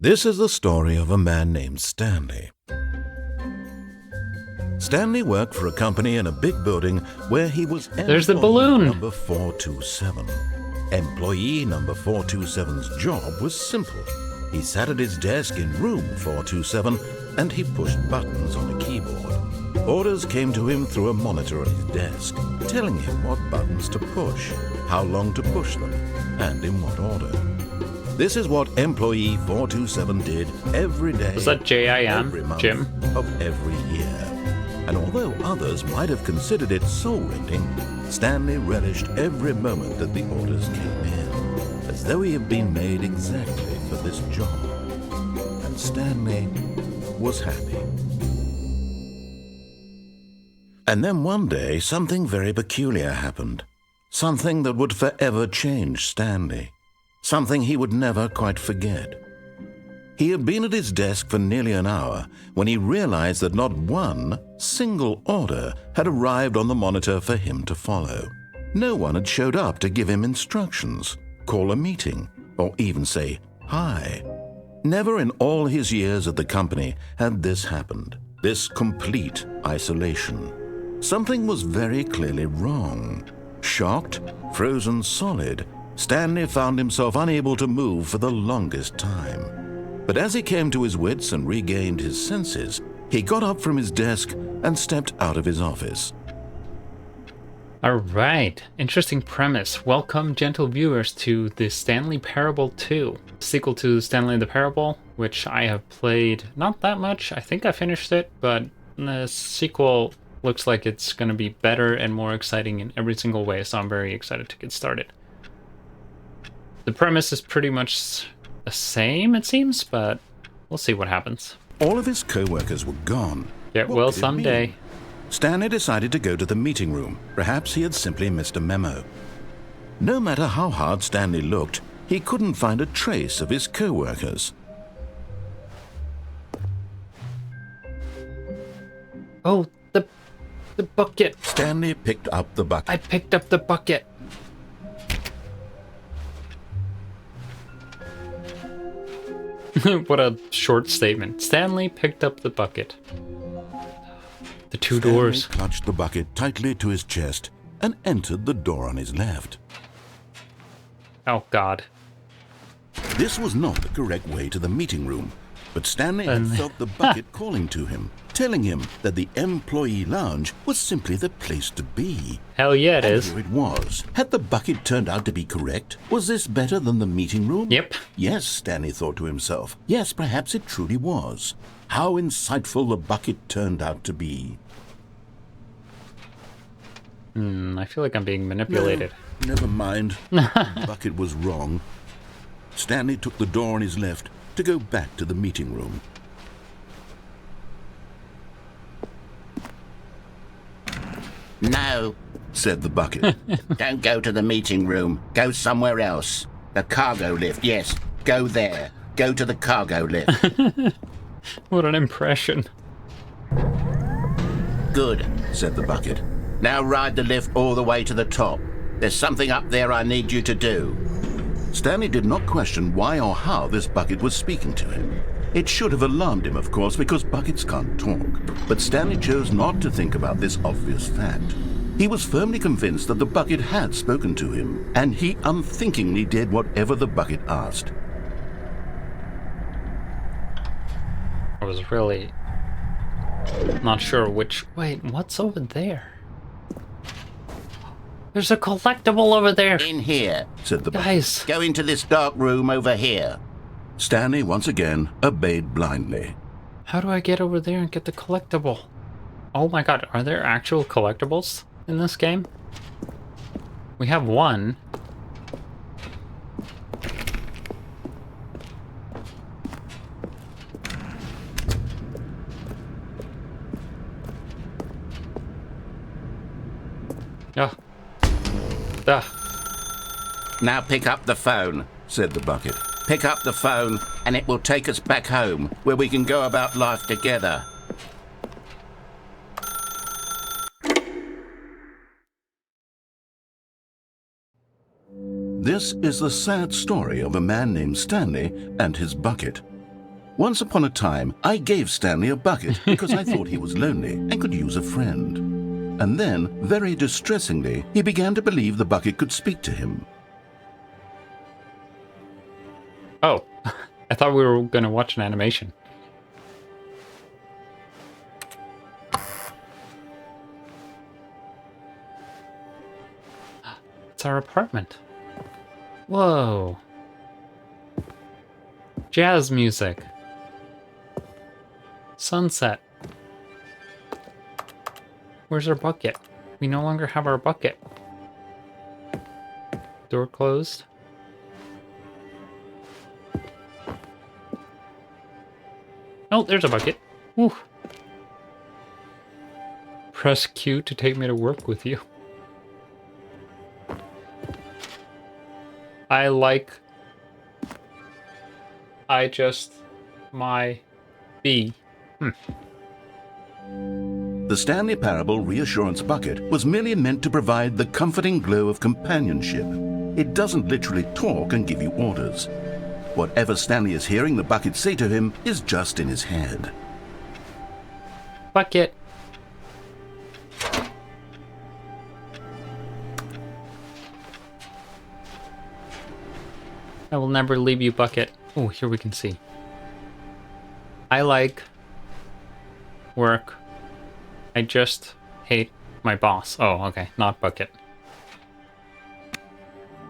This is the story of a man named Stanley. Stanley worked for a company in a big building where he was There's the employee balloon. number 427. Employee number 427's job was simple. He sat at his desk in room 427 and he pushed buttons on a keyboard. Orders came to him through a monitor at his desk, telling him what buttons to push, how long to push them, and in what order. This is what employee 427 did every day. Was that JIM, every month Jim? of every year. And although others might have considered it soul-rending, Stanley relished every moment that the orders came in, as though he had been made exactly for this job. And Stanley was happy. And then one day, something very peculiar happened. Something that would forever change Stanley. Something he would never quite forget. He had been at his desk for nearly an hour when he realized that not one single order had arrived on the monitor for him to follow. No one had showed up to give him instructions, call a meeting, or even say hi. Never in all his years at the company had this happened, this complete isolation. Something was very clearly wrong. Shocked, frozen solid, Stanley found himself unable to move for the longest time. But as he came to his wits and regained his senses, he got up from his desk and stepped out of his office. All right, interesting premise. Welcome, gentle viewers, to the Stanley Parable 2, sequel to Stanley the Parable, which I have played not that much. I think I finished it, but the sequel looks like it's going to be better and more exciting in every single way, so I'm very excited to get started. The premise is pretty much the same, it seems, but we'll see what happens. All of his co-workers were gone. Get What well could it someday. mean? Stanley decided to go to the meeting room. Perhaps he had simply missed a memo. No matter how hard Stanley looked, he couldn't find a trace of his co-workers. Oh, the bucket. Stanley picked up the bucket. I picked up the bucket. What a short statement. Stanley picked up the bucket. The two Stanley doors. clutched the bucket tightly to his chest and entered the door on his left. Oh, God. This was not the correct way to the meeting room, but Stanley had felt the bucket calling to him, telling him that the employee lounge was simply the place to be. Hell yeah, it And is. here it was. Had the bucket turned out to be correct? Was this better than the meeting room? Yep. Yes, Stanley thought to himself. Yes, perhaps it truly was. How insightful the bucket turned out to be. I feel like I'm being manipulated. No, never mind. The bucket was wrong. Stanley took the door on his left to go back to the meeting room. No, Said the bucket. don't go to the meeting room. Go somewhere else. The cargo lift, yes. Go there. Go to the cargo lift. What an impression. Good. Said the bucket. Now ride the lift all the way to the top. There's something up there I need you to do. Stanley did not question why or how this bucket was speaking to him. It should have alarmed him, of course, because buckets can't talk. But Stanley chose not to think about this obvious fact. He was firmly convinced that the bucket had spoken to him, and he unthinkingly did whatever the bucket asked. I was really not sure which... Wait, what's over there? There's a collectible over there. In here. Said the bucket. Guys, Go into this dark room over here. Stanley once again obeyed blindly. how do I get over there and get the collectible? Oh my God, are there actual collectibles in this game? We have one. Oh. Duh. Now pick up the phone. Said the bucket. Pick up the phone and it will take us back home where we can go about life together. This is the sad story of a man named Stanley and his bucket. Once upon a time, I gave Stanley a bucket because I thought he was lonely and could use a friend. And then, very distressingly, he began to believe the bucket could speak to him. Oh, I thought we were going to watch an animation. It's our apartment. Whoa. Jazz music. Sunset. Where's our bucket? We no longer have our bucket. Door closed. Oh, there's a bucket. Woo. Press Q to take me to work with you. My B. The Stanley Parable Reassurance Bucket was merely meant to provide the comforting glow of companionship. It doesn't literally talk and give you orders. Whatever Stanley is hearing the bucket say to him is just in his head. Bucket. I will never leave you, bucket. Oh, here we can see. I like work. I just hate my boss. Oh, okay, not bucket.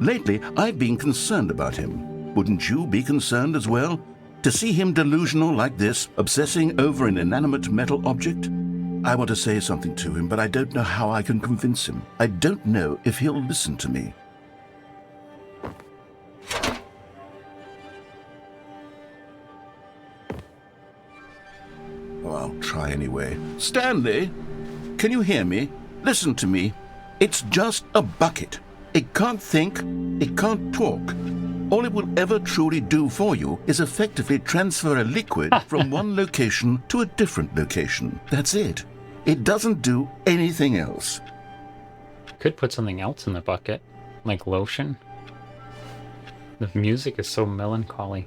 Lately, I've been concerned about him. Wouldn't you be concerned as well? To see him delusional like this, obsessing over an inanimate metal object? I want to say something to him, but I don't know how I can convince him. I don't know if he'll listen to me. Oh, I'll try anyway. Stanley, can you hear me? Listen to me. It's just a bucket. It can't think, it can't talk. All it will ever truly do for you is effectively transfer a liquid from one location to a different location. That's it. It doesn't do anything else. Could put something else in the bucket, like lotion. The music is so melancholy.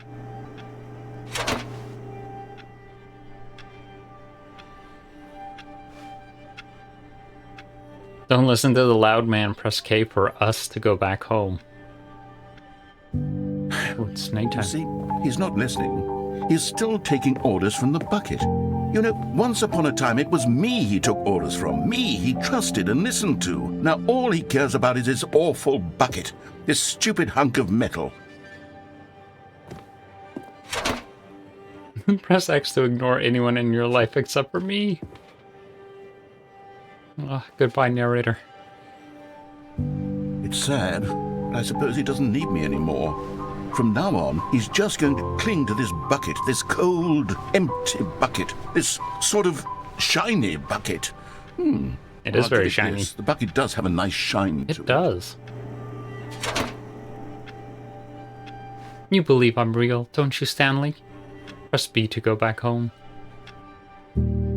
Don't listen to the loud man. Press K for us to go back home. Oh, it's nighttime. See, he's not listening. He's still taking orders from the bucket. You know, once upon a time it was me he took orders from. Me he trusted and listened to. Now all he cares about is his awful bucket. This stupid hunk of metal. Press X to ignore anyone in your life except for me. Oh, goodbye, narrator. It's sad, but I suppose he doesn't need me anymore. From now on, he's just going to cling to this bucket, this cold, empty bucket, this sort of shiny bucket. It is very shiny. Yes, the bucket does have a nice shine to it. It does. You believe I'm real, don't you, Stanley? Press B to go back home.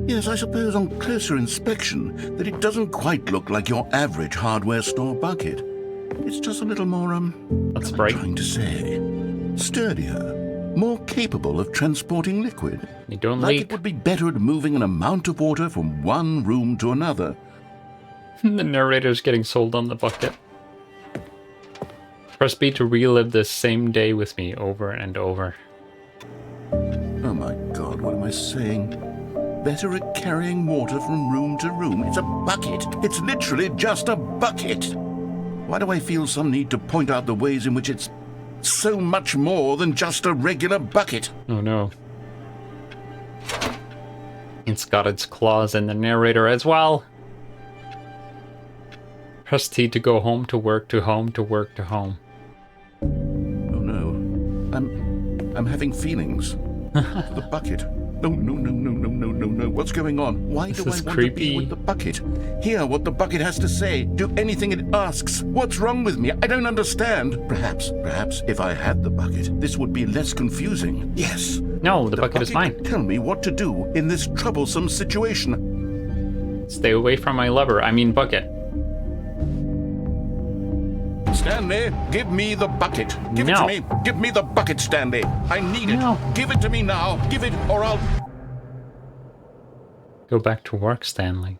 Yes, I suppose on closer inspection that it doesn't quite look like your average hardware store bucket. It's just a little more, That's what bright. am I trying to say? Sturdier, more capable of transporting liquid. You don't Like leak. it would be better at moving an amount of water from one room to another. The narrator's getting sold on the bucket. Press B to relive this same day with me over and over. Oh my God, what am I saying? Better at carrying water from room to room. It's a bucket. It's literally just a bucket. Why do I feel some need to point out the ways in which it's so much more than just a regular bucket? Oh no. It's got its claws in the narrator as well. Press T to go home to work to home to work to home. Oh no. I'm having feelings. For the bucket. No. What's going on? Why This do I is want creepy. to be with the bucket? Hear what the bucket has to say. Do anything it asks. What's wrong with me? I don't understand. Perhaps if I had the bucket, this would be less confusing. Yes. No, the bucket is mine. Tell me what to do in this troublesome situation. Stay away from my lover. I mean bucket. Stanley, give me the bucket. Give it to No. me. Give me the bucket, Stanley. I need it. No. Give it to me now. Give it, or I'll... Go back to work, Stanley.